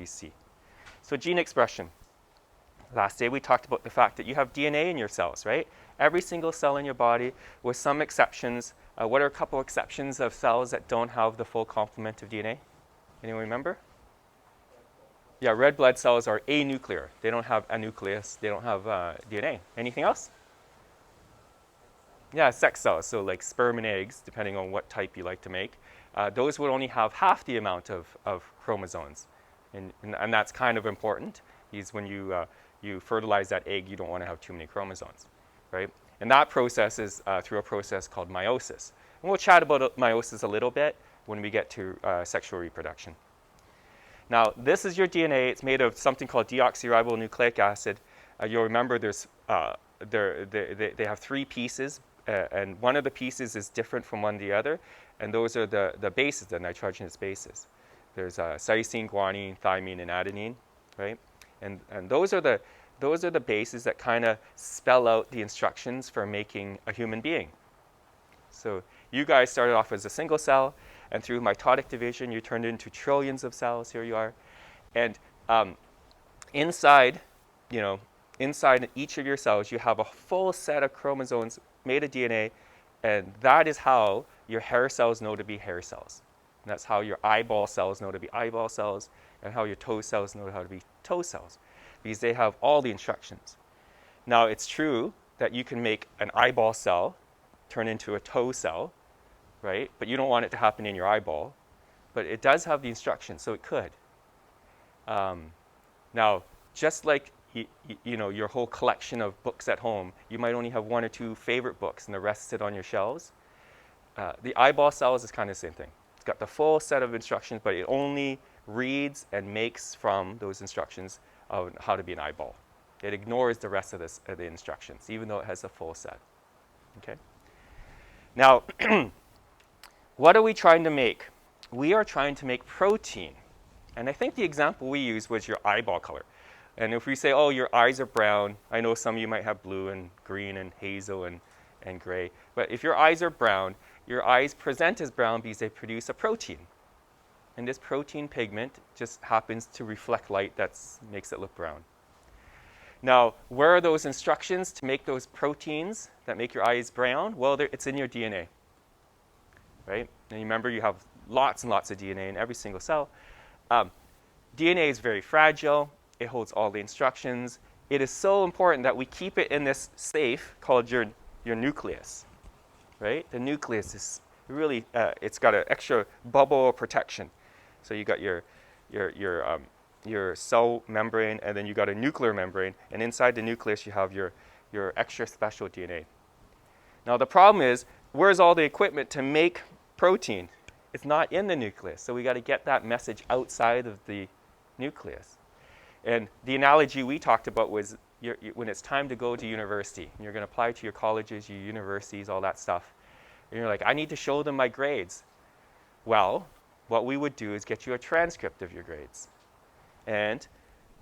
see. So gene expression. Last day we talked about the fact that you have DNA in your cells, right? Every single cell in your body, with some exceptions. What are a couple exceptions of cells that don't have the full complement of DNA? Anyone remember? Yeah, red blood cells are anuclear. They don't have a nucleus. They don't have DNA. Anything else? Yeah, sex cells, so like sperm and eggs, depending on what type you like to make. Those would only have half the amount of chromosomes. And that's kind of important, because when you fertilize that egg, you don't want to have too many chromosomes, right? And that process is through a process called meiosis. And we'll chat about meiosis a little bit when we get to sexual reproduction. Now, this is your DNA. It's made of something called deoxyribonucleic acid. You'll remember they have 3 pieces, and one of the pieces is different from one to the other, and those are the bases, the nitrogenous bases. There's cytosine, guanine, thymine, and adenine, right? And those are the bases that kind of spell out the instructions for making a human being. So you guys started off as a single cell, and through mitotic division, you turned into trillions of cells. Here you are. And inside each of your cells, you have a full set of chromosomes made of DNA, and that is how your hair cells know to be hair cells. And that's how your eyeball cells know to be eyeball cells, and how your toe cells know how to be toe cells, because they have all the instructions. Now, it's true that you can make an eyeball cell turn into a toe cell, right? But you don't want it to happen in your eyeball. But it does have the instructions, so it could. Now, just like your whole collection of books at home, you might only have 1 or 2 favorite books, and the rest sit on your shelves. The eyeball cells is kind of the same thing. It's got the full set of instructions, but it only reads and makes from those instructions of how to be an eyeball. It ignores the rest of the instructions, even though it has a full set. Okay. Now, what are we trying to make? We are trying to make protein. And I think the example we used was your eyeball color. And if we say, oh, your eyes are brown, I know some of you might have blue and green and hazel and gray. But if your eyes are brown, your eyes present as brown because they produce a protein. And this protein pigment just happens to reflect light that makes it look brown. Now, where are those instructions to make those proteins that make your eyes brown? Well, it's in your DNA, right? And remember, you have lots and lots of DNA in every single cell. DNA is very fragile. It holds all the instructions. It is so important that we keep it in this safe called your nucleus, right? The nucleus is really, it's got an extra bubble of protection. So you got your cell membrane, and then you got a nuclear membrane, and inside the nucleus you have your extra special DNA. Now the problem is, where's all the equipment to make protein? It's not in the nucleus, so we got to get that message outside of the nucleus. And the analogy we talked about was when it's time to go to university, and you're going to apply to your colleges, your universities, all that stuff, and you're like, I need to show them my grades. Well, what we would do is get you a transcript of your grades. And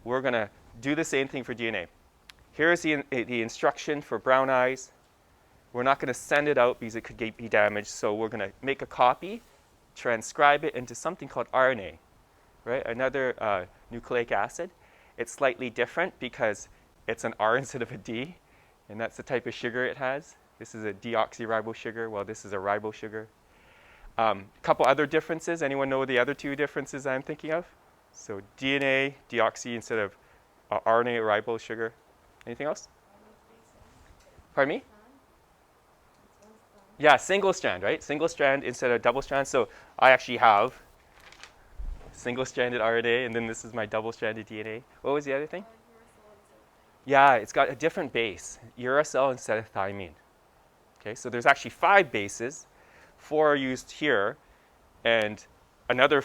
we're going to do the same thing for DNA. Here's the instruction for brown eyes. We're not going to send it out because it could be damaged, so we're going to make a copy, transcribe it into something called RNA, right? Another nucleic acid. It's slightly different because it's an R instead of a D, and that's the type of sugar it has. This is a deoxyribose sugar, while this is a ribose sugar. A couple other differences. Anyone know the other 2 differences I'm thinking of? So DNA, deoxy instead of RNA, ribose sugar. Anything else? Pardon me? Yeah, single strand, right? Single strand instead of double strand. So I actually have single-stranded RNA, and then this is my double-stranded DNA. What was the other thing? Yeah, it's got a different base, uracil instead of thymine. Okay, so there's actually 5 bases. 4 are used here, and another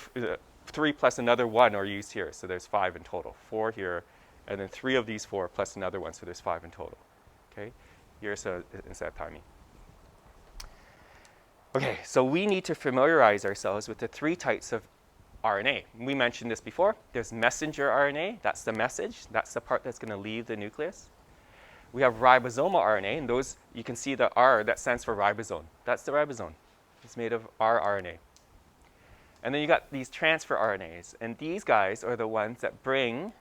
3 plus another 1 are used here. So there's 5 in total. 4 here, and then 3 of these 4 plus another 1, so there's 5 in total. Okay, uracil instead of thymine. Okay, so we need to familiarize ourselves with the 3 types of RNA. We mentioned this before. There's messenger RNA. That's the message. That's the part that's going to leave the nucleus. We have ribosomal RNA, and those, you can see the R that stands for ribosome. That's the ribosome. It's made of rRNA. And then you got these transfer RNAs. And these guys are the ones that bring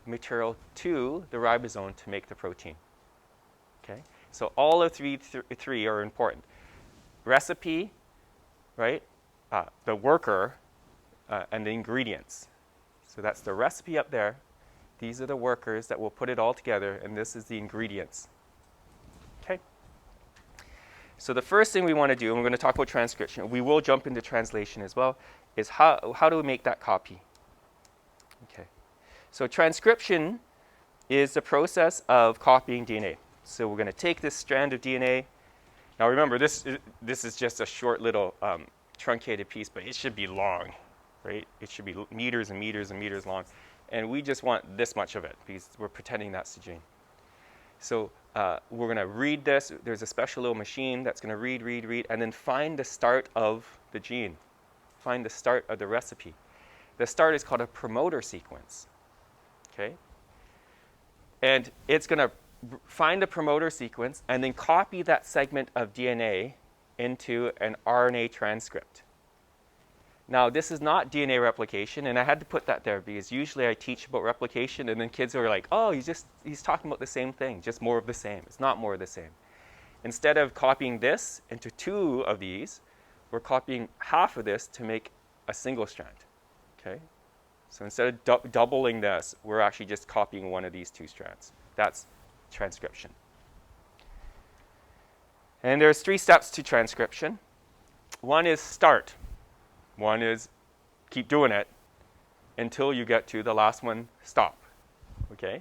material to the ribosome to make the protein. Okay? So all of three are important. Recipe, right? The worker, and the ingredients. So that's the recipe up there. These are the workers that will put it all together, and this is the ingredients. Okay? So the first thing we want to do, and we're going to talk about transcription, we will jump into translation as well, is how do we make that copy? Okay. So transcription is the process of copying DNA. So we're going to take this strand of DNA. Now remember, this is just a short little truncated piece, but it should be long, right? It should be meters and meters and meters long. And we just want this much of it because we're pretending that's the gene. So we're going to read this. There's a special little machine that's going to read, and then find the start of the gene. Find the start of the recipe. The start is called a promoter sequence. Okay? And it's going to find the promoter sequence and then copy that segment of DNA into an RNA transcript. Now, this is not DNA replication, and I had to put that there because usually I teach about replication, and then kids are like, oh, he's talking about the same thing, just more of the same. It's not more of the same. Instead of copying this into two of these, we're copying half of this to make a single strand. Okay? So instead of doubling this, we're actually just copying one of these two strands. That's transcription. And there's 3 steps to transcription. One is start. One is keep doing it until you get to the last one, stop. Okay?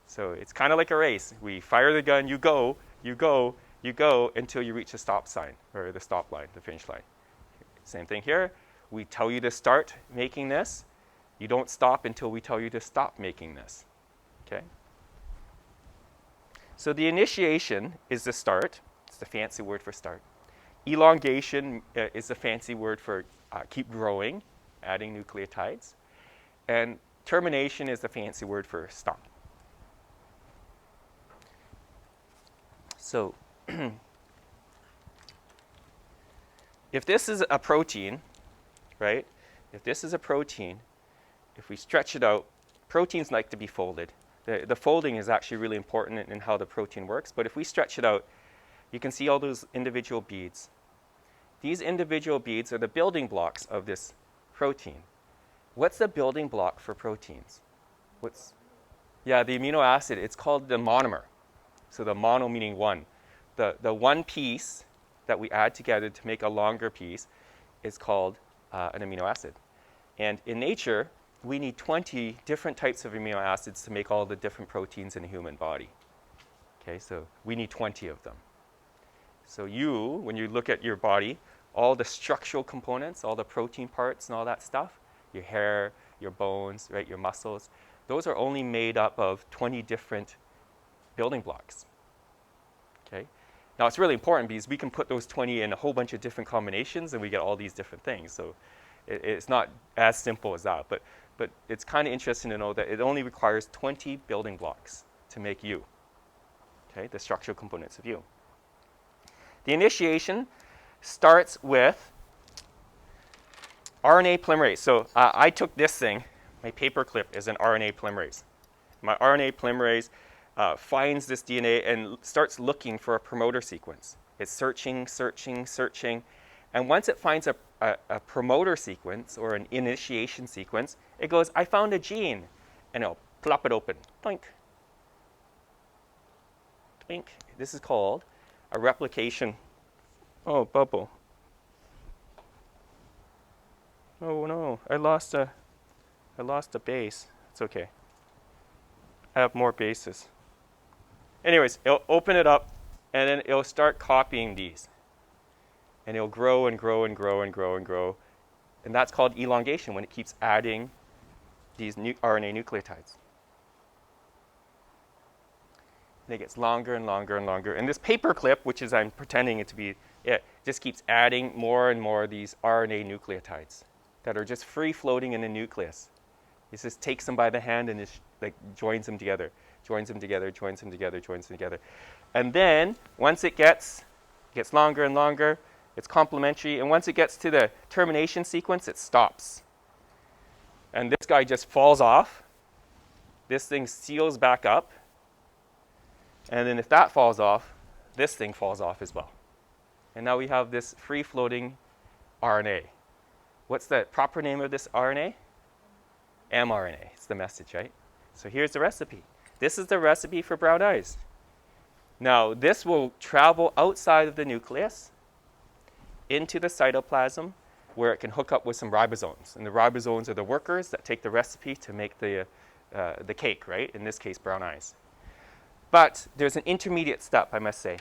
So it's kind of like a race. We fire the gun, you go, you go, you go until you reach the stop sign or the stop line, the finish line. Same thing here. We tell you to start making this. You don't stop until we tell you to stop making this. Okay? So the initiation is the start. It's the fancy word for start. Elongation is the fancy word for keep growing, adding nucleotides. And termination is the fancy word for stop. So if this is a protein, right? If this is a protein, if we stretch it out, proteins like to be folded. The folding is actually really important in how the protein works. But if we stretch it out, you can see all those individual beads. These individual beads are the building blocks of this protein. What's the building block for proteins? Yeah, the amino acid. It's called the monomer. So the mono meaning one. The one piece that we add together to make a longer piece is called an amino acid. And in nature, we need 20 different types of amino acids to make all the different proteins in the human body. Okay, so we need 20 of them. So when you look at your body, all the structural components, all the protein parts and all that stuff, your hair, your bones, right, your muscles, those are only made up of 20 different building blocks. Okay? Now it's really important because we can put those 20 in a whole bunch of different combinations and we get all these different things. So it's not as simple as that. But it's kind of interesting to know that it only requires 20 building blocks to make you. Okay? The structural components of you. The initiation starts with RNA polymerase. So I took this thing, my paper clip is an RNA polymerase. My RNA polymerase finds this DNA and starts looking for a promoter sequence. It's searching, searching, searching. And once it finds a promoter sequence or an initiation sequence, it goes, I found a gene. And it'll plop it open. Doink. Doink. This is called a replication. Oh, bubble. Oh no, I lost a base. It's okay. I have more bases. Anyways, it'll open it up and then it'll start copying these. And it'll grow and grow and grow and grow and grow. And that's called elongation when it keeps adding these RNA nucleotides. And it gets longer and longer and longer. And this paper clip, which is I'm pretending it to be, it just keeps adding more and more of these RNA nucleotides that are just free floating in the nucleus. It just takes them by the hand and just like joins them together, joins them together, joins them together, joins them together. And then once it gets longer and longer, It's complementary, and once it gets to the termination sequence, it stops. And this guy just falls off. This thing seals back up. And then if that falls off, this thing falls off as well. And now we have this free-floating RNA. What's the proper name of this RNA? mRNA. It's the message, right? So here's the recipe. This is the recipe for brown eyes. Now, this will travel outside of the nucleus into the cytoplasm, where it can hook up with some ribosomes. And the ribosomes are the workers that take the recipe to make the cake, right? In this case, brown eyes. But there's an intermediate step, I must say.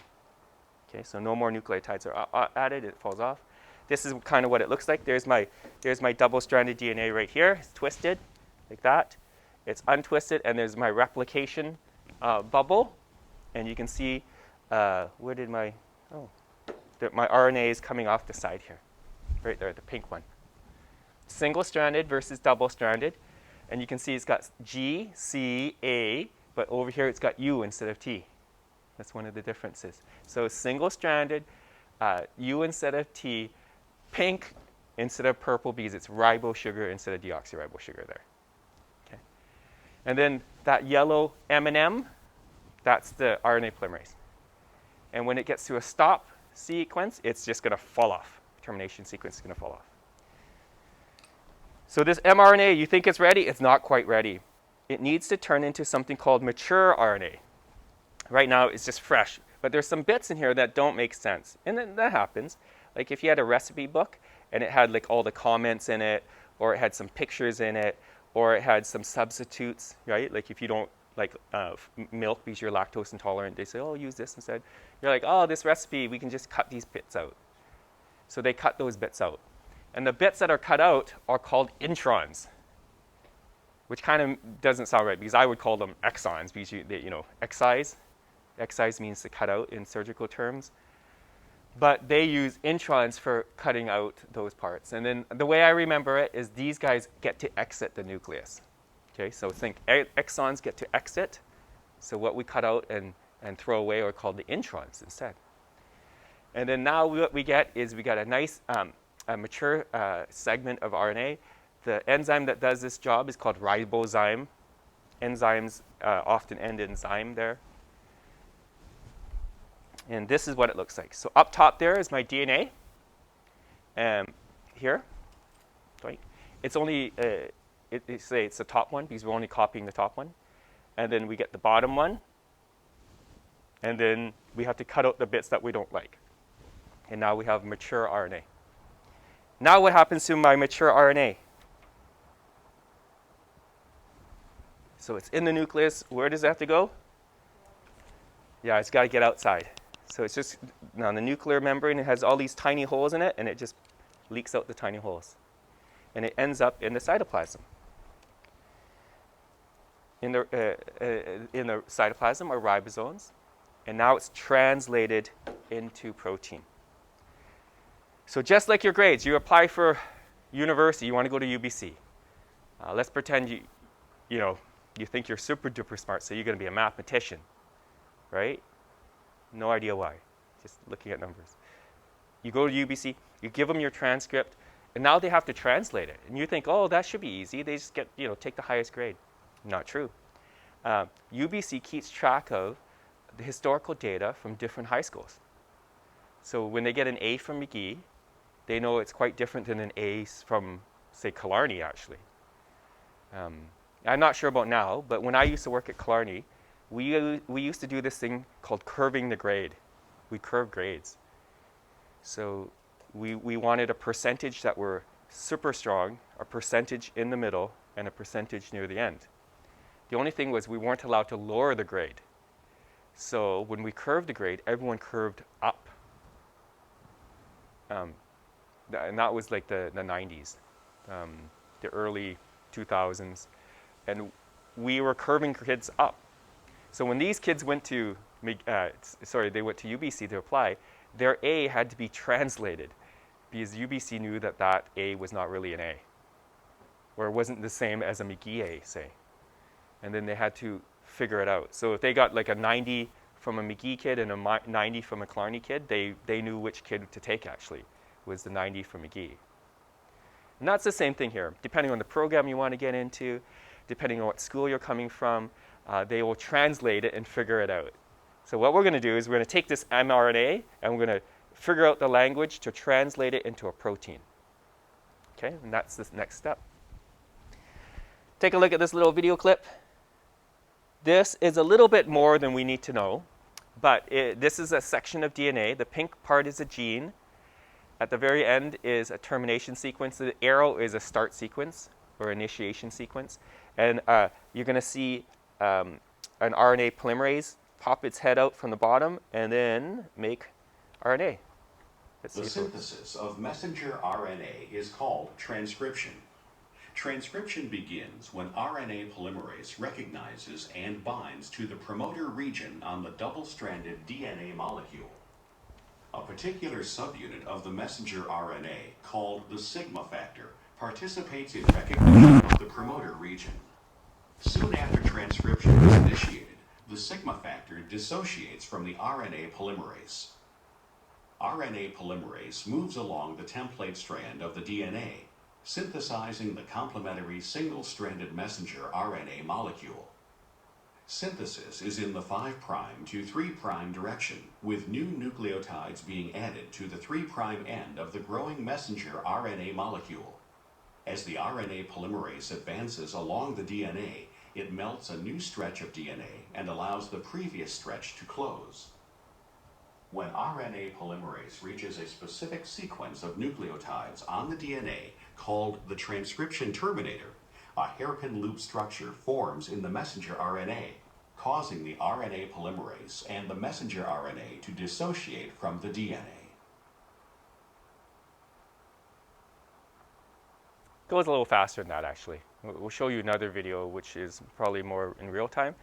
Okay, so no more nucleotides are added. It falls off. This is kind of what it looks like. There's my double-stranded DNA right here. It's twisted like that. It's untwisted, and there's my replication bubble. And you can see where did my RNA is coming off the side here. Right there, the pink one. Single-stranded versus double-stranded. And you can see it's got G, C, A, but over here it's got U instead of T. That's one of the differences. So single-stranded, U instead of T, pink instead of purple because it's ribose sugar instead of deoxyribose sugar there. Okay. And then that yellow M&M, that's the RNA polymerase. And when it gets to a stop sequence, it's just going to fall off. Termination sequence is going to fall off. So this mRNA, you think it's ready? It's not quite ready. It needs to turn into something called mature RNA. Right now, it's just fresh. But there's some bits in here that don't make sense. And then that happens. Like if you had a recipe book and it had like all the comments in it, or it had some pictures in it, or it had some substitutes, right? Like if you don't like milk because you're lactose intolerant, they say, oh, use this instead. You're like, oh, this recipe, we can just cut these bits out. So they cut those bits out. And the bits that are cut out are called introns, which kind of doesn't sound right because I would call them exons because excise. Excise means to cut out in surgical terms. But they use introns for cutting out those parts. And then the way I remember it is these guys get to exit the nucleus. Okay, so think exons get to exit. So what we cut out and throw away are called the introns instead. And then now what we get is we got a nice a mature segment of RNA. The enzyme that does this job is called ribozyme. Enzymes often end in zyme there. And this is what it looks like. So up top there is my DNA. Here, right? It's only, say it's the top one because we're only copying the top one. And then we get the bottom one. And then we have to cut out the bits that we don't like. And now we have mature RNA. Now what happens to my mature RNA? So it's in the nucleus. Where does it have to go? Yeah, it's got to get outside. So it's just, now the nuclear membrane, it has all these tiny holes in it, and it just leaks out the tiny holes. And it ends up in the cytoplasm. In the cytoplasm are ribosomes, and now it's translated into protein. So just like your grades, you apply for university, you want to go to UBC. Let's pretend you think you're super duper smart, so you're going to be a mathematician, right? No idea why, just looking at numbers. You go to UBC, you give them your transcript, and now they have to translate it. And you think, oh, that should be easy. They just get, take the highest grade. Not true. UBC keeps track of the historical data from different high schools. So when they get an A from McGee, they know it's quite different than an A from, say, Killarney, actually. I'm not sure about now, but when I used to work at Killarney, we used to do this thing called curving the grade. We curve grades. So we wanted a percentage that were super strong, a percentage in the middle, and a percentage near the end. The only thing was we weren't allowed to lower the grade. So when we curved the grade, everyone curved up. And that was like the 90s, the early 2000s. And we were curving kids up. So when these kids went to, they went to UBC to apply, their A had to be translated because UBC knew that A was not really an A, or it wasn't the same as a McGee A, say. And then they had to figure it out. So if they got like a 90 from a McGee kid and a 90 from a Killarney kid, they knew which kid to take, actually. It was the 90 from McGee. And that's the same thing here. Depending on the program you want to get into, depending on what school you're coming from, they will translate it and figure it out. So what we're going to do is we're going to take this mRNA and we're going to figure out the language to translate it into a protein. Okay, and that's the next step. Take a look at this little video clip. This is a little bit more than we need to know, but this is a section of DNA. The pink part is a gene. At the very end is a termination sequence. The arrow is a start sequence or initiation sequence. And you're going to see an RNA polymerase pop its head out from the bottom and then make RNA. The synthesis of messenger RNA is called transcription. Transcription begins when RNA polymerase recognizes and binds to the promoter region on the double-stranded DNA molecule. A particular subunit of the messenger RNA, called the sigma factor, participates in recognition of the promoter region. Soon after transcription is initiated, the sigma factor dissociates from the RNA polymerase. RNA polymerase moves along the template strand of the DNA, synthesizing the complementary single-stranded messenger RNA molecule. Synthesis is in the 5' to 3' direction, with new nucleotides being added to the 3' end of the growing messenger RNA molecule. As the RNA polymerase advances along the DNA, it melts a new stretch of DNA and allows the previous stretch to close. When RNA polymerase reaches a specific sequence of nucleotides on the DNA, called the transcription terminator, a hairpin loop structure forms in the messenger RNA, causing the RNA polymerase and the messenger RNA to dissociate from the DNA. Goes a little faster than that, actually. We'll show you another video which is probably more in real time.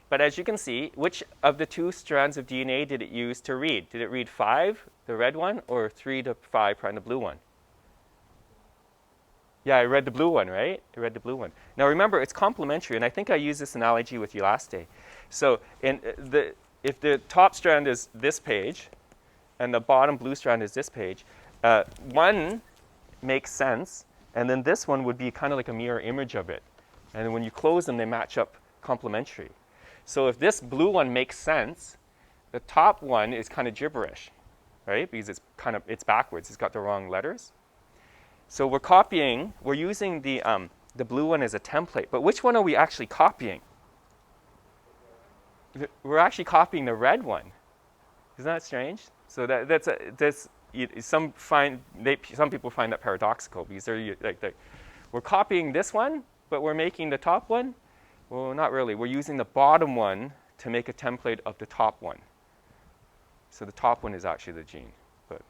But as you can see, which of the two strands of DNA did it use to read? Did it read 5, the red one, or 3 to 5, the blue one? Yeah, I read the blue one, right? I read the blue one. Now remember, it's complementary, and I think I used this analogy with you last day. So if the top strand is this page, and the bottom blue strand is this page, one makes sense, and then this one would be kind of like a mirror image of it. And when you close them, they match up complementary. So if this blue one makes sense, the top one is kind of gibberish, right? Because it's backwards. It's got the wrong letters. So we're using the blue one as a template. But which one are we actually copying? We're actually copying the red one. Isn't that strange? So some people find that paradoxical because we're copying this one, but we're making the top one. Well, not really. We're using the bottom one to make a template of the top one. So the top one is actually the gene. But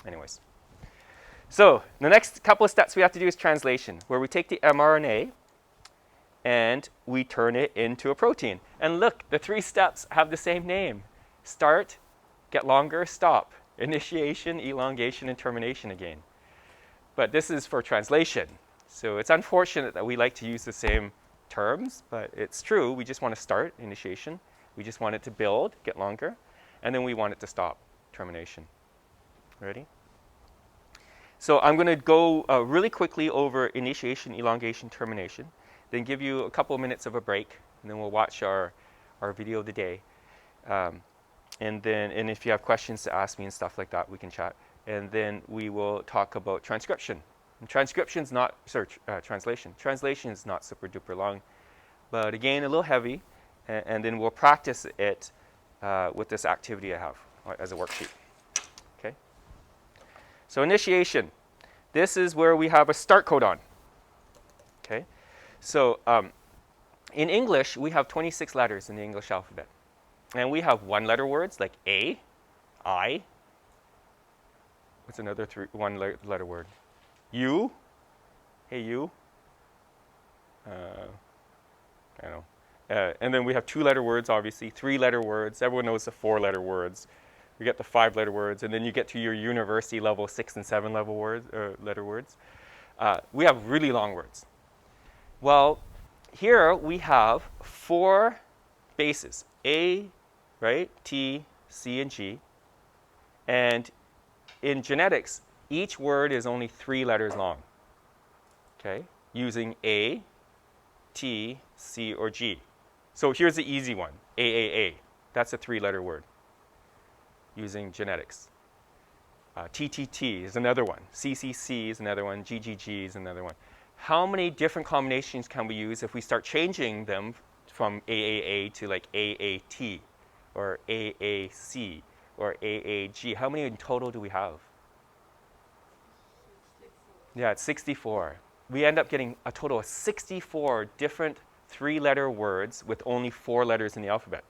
anyways. So the next couple of steps we have to do is translation, where we take the mRNA and we turn it into a protein. And look, the 3 steps have the same name. Start, get longer, stop. Initiation, elongation, and termination again. But this is for translation. So it's unfortunate that we like to use the same terms, but it's true. We just want to start, initiation. We just want it to build, get longer. And then we want it to stop, termination. Ready? So I'm going to go really quickly over initiation, elongation, termination, then give you a couple of minutes of a break, and then we'll watch our video of the day. And if you have questions to ask me and stuff like that, we can chat. And then we will talk about transcription. And transcription's not, translation. Translation is not super duper long, but again, a little heavy. And then we'll practice it with this activity I have as a worksheet. Okay? So initiation. This is where we have a start codon. Okay? So in English, we have 26 letters in the English alphabet. And we have one-letter words like A, I. What's another one-letter word? You. Hey, you. I don't know. And then we have 2-letter words, obviously, 3-letter words. Everyone knows the 4-letter words. We get the 5-letter words, and then you get to your university level 6 and 7 level letter words. We have really long words. Well, here we have 4 bases: A, right? T, C, and G. And in genetics, each word is only 3 letters long, okay? Using A, T, C, or G. So here's the easy one, AAA. That's a 3-letter word using genetics. TTT is another one. CCC is another one. GGG is another one. How many different combinations can we use if we start changing them from AAA to like AAT or AAC or AAG? How many in total do we have? 64. Yeah, it's 64. We end up getting a total of 64 different 3-letter words with only 4 letters in the alphabet.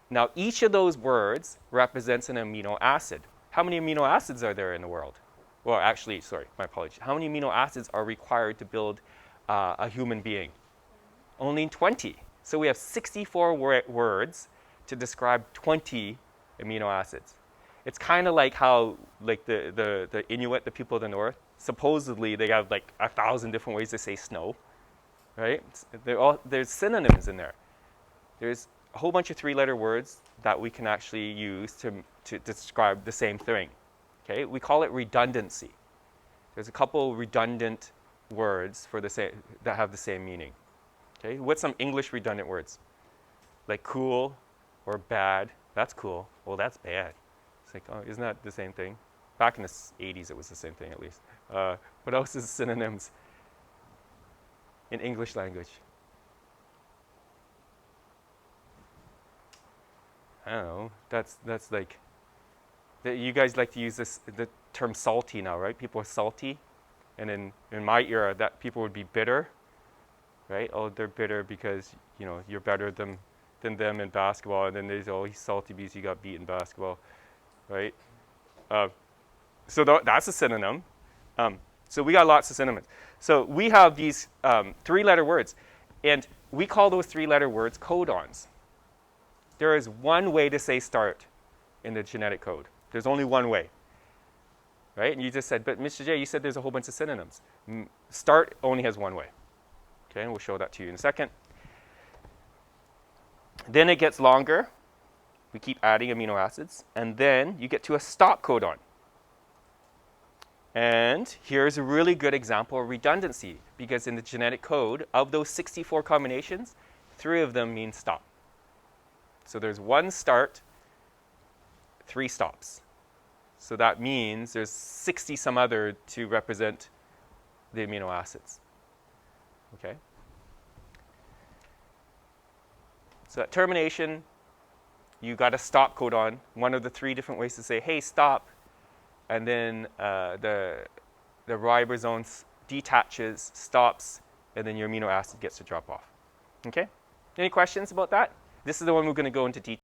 Now, each of those words represents an amino acid. How many amino acids are there in the world? Well, actually, sorry, my apologies. How many amino acids are required to build a human being? Only 20. So we have 64 words to describe 20 amino acids. It's kind of like how, like the Inuit, the people of the north, supposedly they have like 1,000 different ways to say snow, right? There's synonyms in there. There's a whole bunch of 3-letter words that we can actually use to describe the same thing. Okay? We call it redundancy. There's a couple redundant words for the same, that have the same meaning. Okay? What's some English redundant words? Like cool or bad. That's cool. Well, that's bad. It's like, oh, isn't that the same thing? Back in the 80s, it was the same thing at least. What else is synonyms in English language? I don't know. That's like, you guys like to use the term salty now, right? People are salty. And in my era, that people would be bitter, right? Oh, they're bitter because, you know, you're better than them in basketball. And then they say, oh, he's salty because he got beat in basketball, right? So that's a synonym. So we got lots of synonyms. So we have these 3-letter words. And we call those 3-letter words codons. There is one way to say start in the genetic code. There's only one way, right? And you just said, but Mr. J, you said there's a whole bunch of synonyms. Start only has one way. Okay, and we'll show that to you in a second. Then it gets longer. We keep adding amino acids. And then you get to a stop codon. And here's a really good example of redundancy, because in the genetic code, of those 64 combinations, 3 of them mean stop. So there's 1 start, 3 stops. So that means there's 60 some other to represent the amino acids. Okay? So at termination, you got a stop codon, one of the 3 different ways to say, hey, stop. And then the ribosome detaches, stops, and then your amino acid gets to drop off. Okay? Any questions about that? This is the one we're going to go into detail.